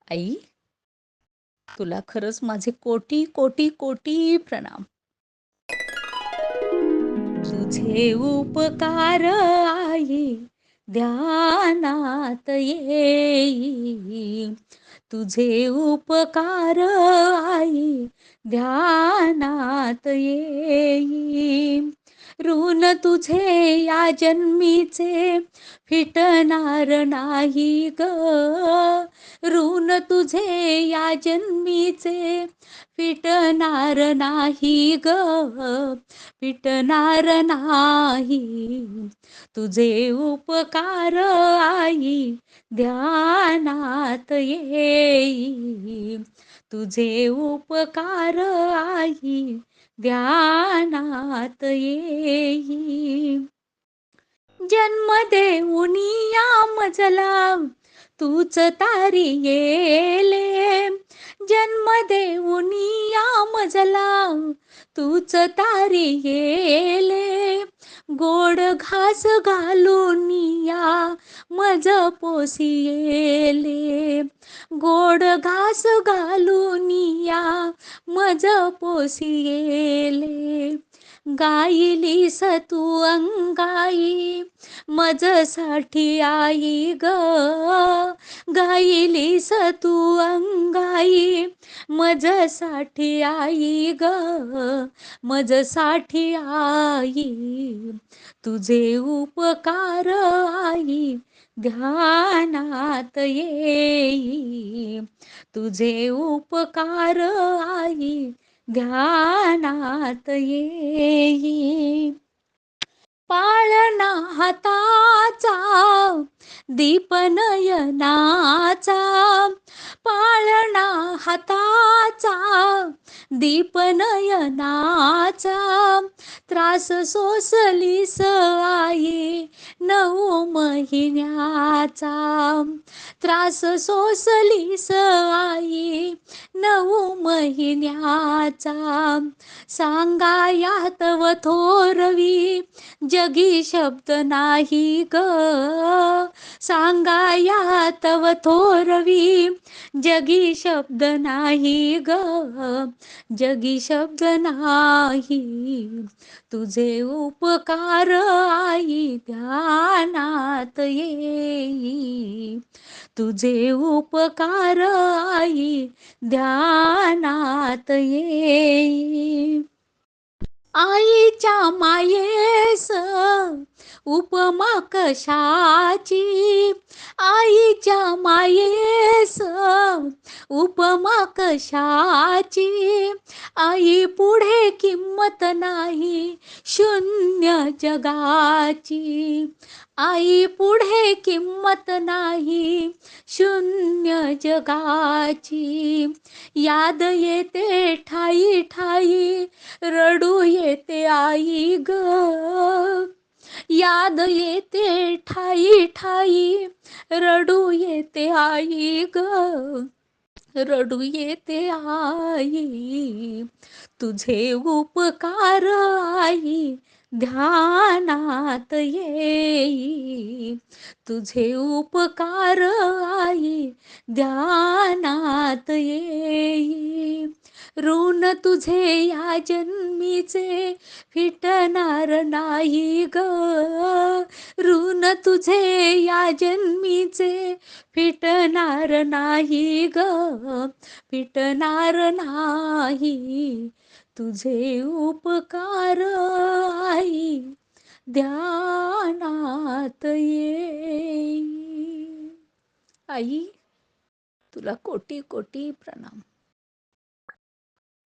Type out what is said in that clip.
आई, तुला खरंच माझे कोटी कोटी कोटी प्रणाम. तुझे उपकार आई ध्यानात येई. तुझे उपकार आई ध्यानात येई. ऋण तुझे या जन्मीचे फिटणार नाही ग. ऋण तुझे या जन्मीचे फिटणार नाही ग. फिटणार नाही. तुझे उपकार आई ध्यानात येई. तुझे उपकार आई ध्यानात येई. जन्म देऊनी या मजला तूच तारी येले. जन्म देऊनी या मजला तूच तारी येले. गोड घास घालून या मज पोसी येले. गोड घास घालून या मज पोसी येले. गायलीस तू अंगाई मजसाठी आई ग. गायलीस तू अंगाई मजसाठी आई ग. मजसाठी आई. तुझे उपकार आई ध्यानात येई. तुझे उपकार आई ध्यानात येई. पाळणा हाताचा दीप नयनाचा. पाळणा हाताचा दीप नयनाचा. त्रास सोसलीस आई 9 महिन्याचा. त्रास सोसलीस आई 9 महिन्याचा. सांगाया तव थोरवी जगी शब्द नाही ग. सांगाया तव थोरवी जगी शब्द नाही ग. जगी शब्द नाही. तुझे उपकार आई ध्यानात येई. तुझे उपकार आई ध्यानात येई. आईच्या मायेस उपमा कशाची. आईच्या मायेस उपमा कशाची. आई पुढे किंमत नाही शून्य जगाची. आई पुढे किंमत नाही शून्य जगाची. याद येते ठाई ठाई रडू येते आई ग. याद येते ठाई ठाई रडू येते आई ग. रडू येते आई. तुझे उपकार आई ध्यानात येई. तुझे उपकार आई ध्यानात येई. ऋण तुझे या जन्मीचे फिटणार नाही ग. ऋण तुझे या जन्मीचे फिटणार नाही ग. फिटणार नाही. तुझे उपकार आई ध्यानात येई. आई, तुला कोटी कोटी प्रणाम.